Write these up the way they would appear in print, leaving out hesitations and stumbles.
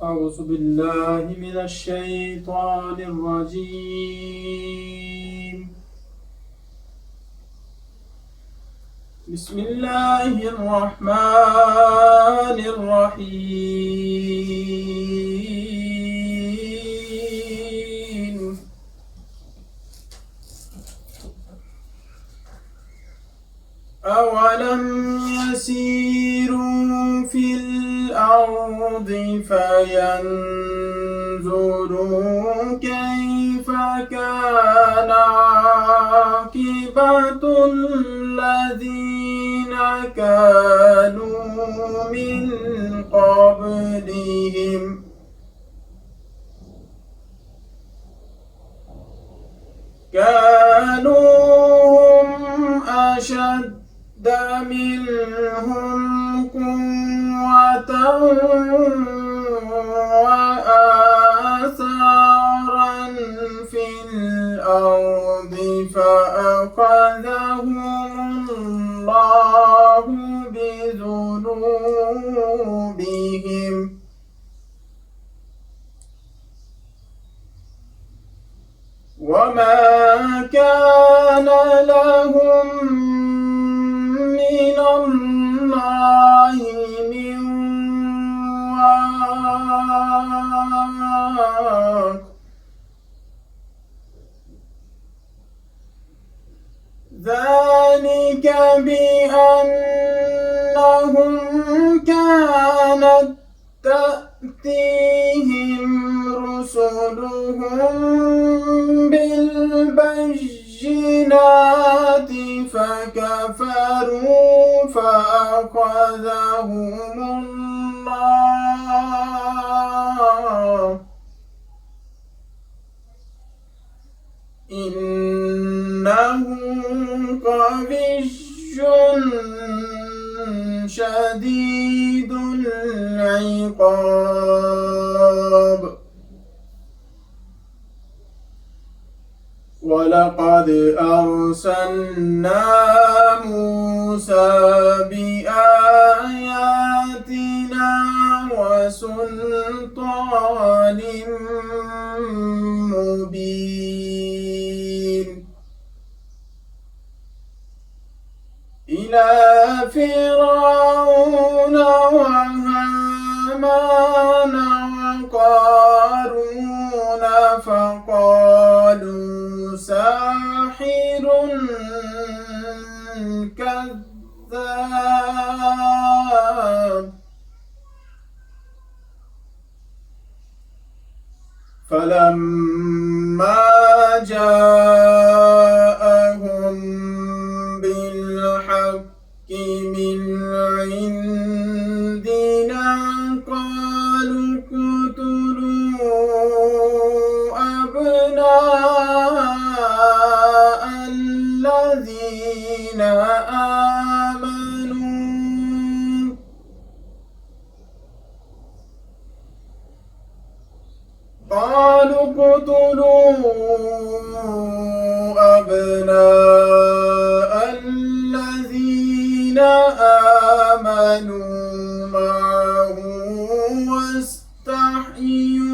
أعوذ بالله من الشيطان الرجيم. بسم الله الرحمن الرحيم. أولم يسيروا في الأرض فينظروا كيف كان عاقبة الذين كانوا من قبلهم كانوا هم أشد منهم قوة وآثارا في الأرض فأخذهم الله بذنوبهم وما كان لهم من الله من واق ذلك بأنهم كانت تأتيهم رسلهم بالبينات فكفروا فأخذهم الله إنه قوي شديد العقاب ولقد أرسلنا موسى بآياتنا وسلطان مبين إلى فرعون وهامان وقارون فقالوا ساحر كذاب فلما جاءهم بالحق من عندنا قالوا اقتلوا أبناء الذين آمنوا الذين آمنوا معه واستحيوا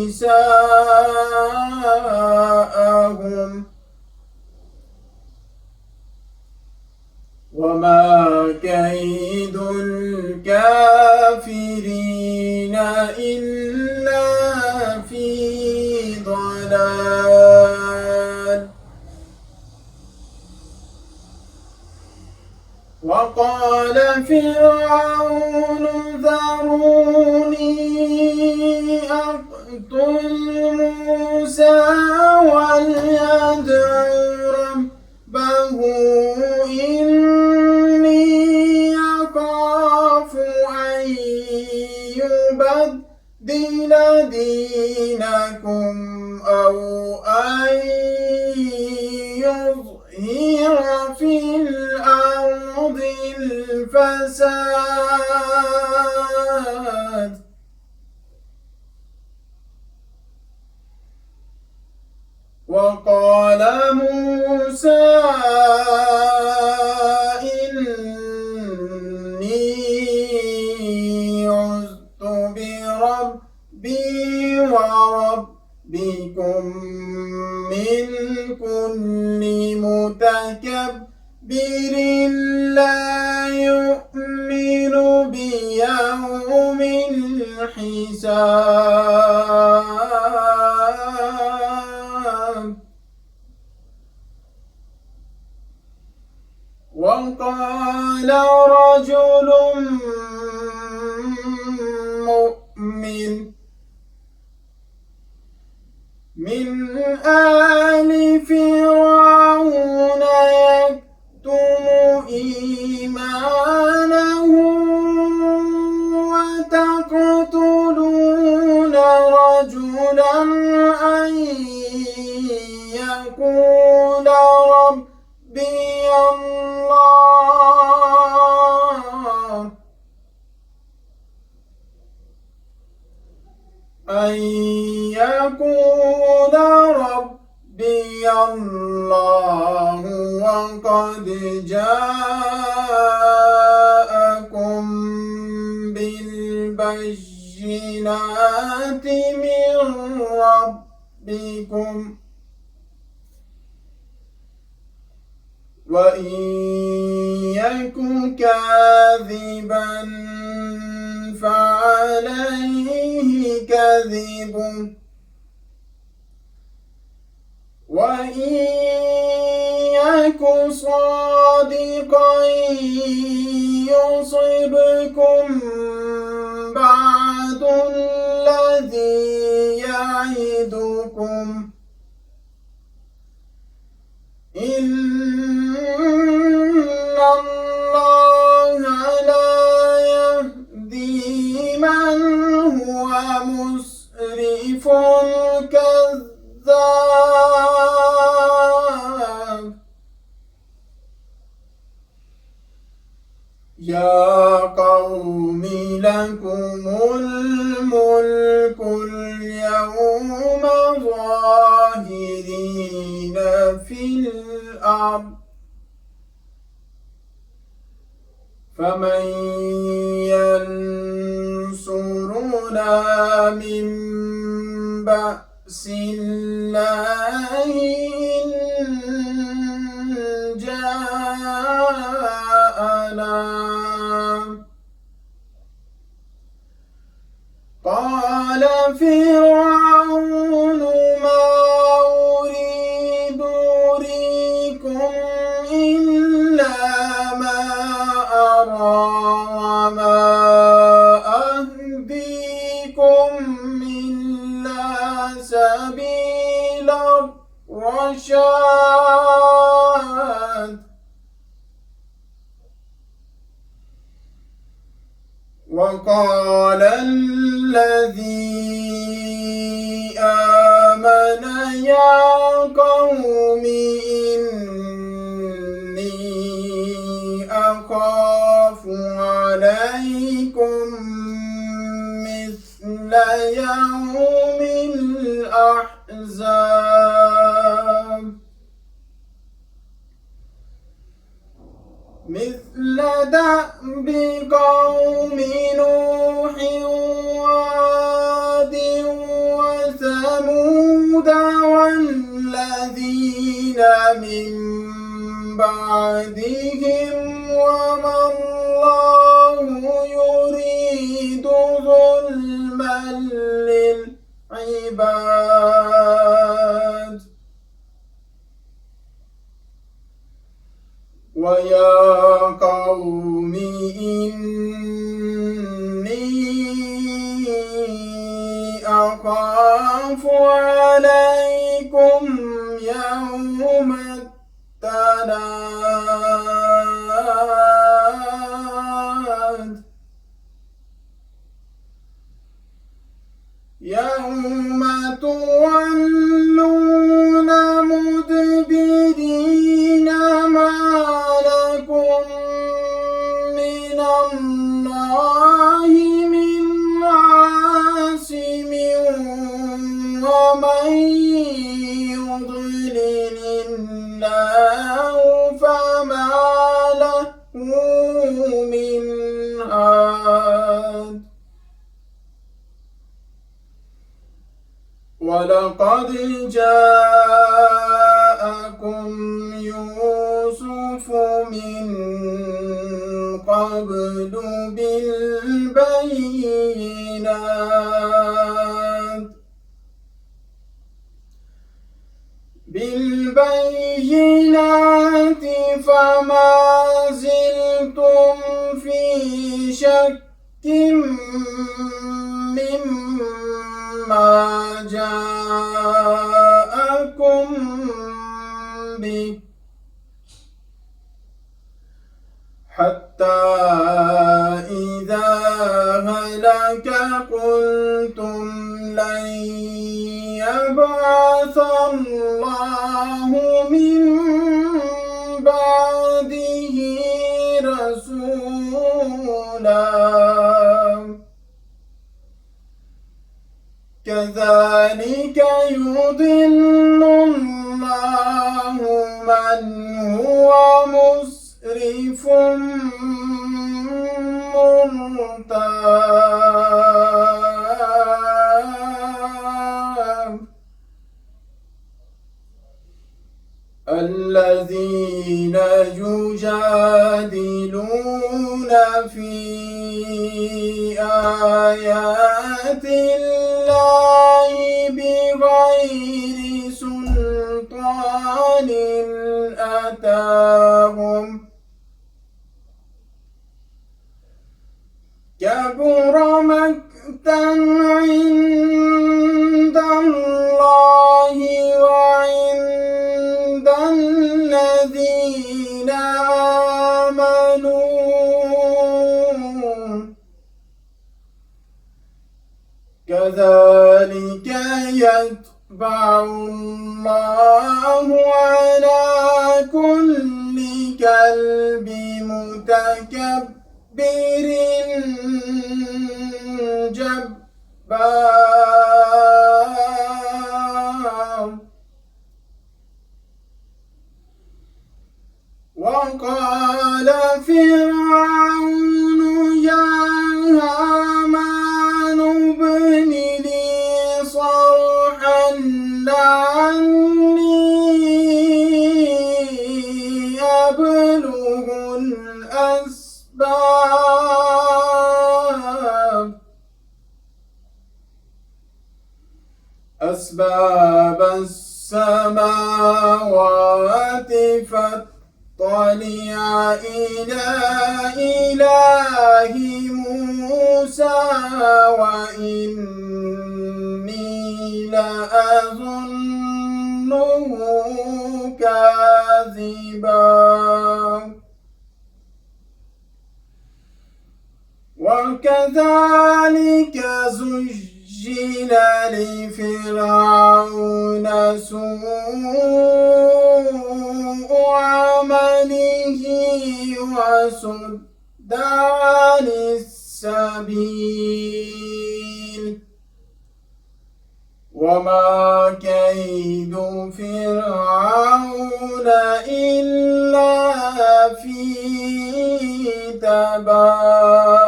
نساءهم وما كيد الكافرين إلا في ضلال وقال فرعون ذروني أقتل موسى وليدع ربه إني أخاف أن يبدل دينكم أو أن يظهر في الأرض الفساد وقال موسى إني عذت بربي ربي وربكم من كل متكبر لا يؤمن بيوم الحساب. وقال رجل مؤمن من آل فرعون يكتم إيمانه وتقتلون رجلا أن يقول ربي الله وقد جاءكم بالبينات من ربكم وإن يك كاذبا فعليه كذبه وإن يك صادقا يصبكم بعد الذي يعدكم إن الله لا يهدي من هو مسرف كذاب. يا قوم لكم الملك اليوم ظاهرين في الأرض فمن ينصرنا من بأس الله إن جاءنا. قال فرعون ما أريد أريكم إلا ما أرى وما أهديكم إلا سبيل الرشاد. وقال الذي آمن يا قوم إني أخاف عليكم مثل يوم الأحزاب مثل دأب قوم نوح وعاد وثمود والذين من بعدهم وما الله يريد ظلما للعباد. ويا قوم إني أخاف عليكم يوم التناد يوم تولون مدبرين ما لكم من الله من عاصم ومن يضلل الله فما له من هاد. ولقد جاءكم يوسف من قبل بالبينات فما زلتم في شك مما جاءكم به حتى إذا هلك قلتم لن يبعث الله من بعده رسولا كذلك يضل الله من هو مسرف مرتاب الذين يجادلون في آيات الله بغير سلطان أتاهم كبر مقتا عند الله وعند الذين آمنوا كذلك يطبع الله على كل قلب متكبر جبار وقال فرعون يا هامان ابن لي صرحا لعلي أبلغ أسباب السماوات فاطلع إلى إله موسى وإني لأظنه كاذبا وكذلك زين لفرعون سوء عمله وصد عن السبيل وما كيد فرعون إلا في تباب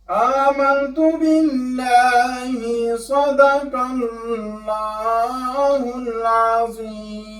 آمنت بالله صدق الله العظيم.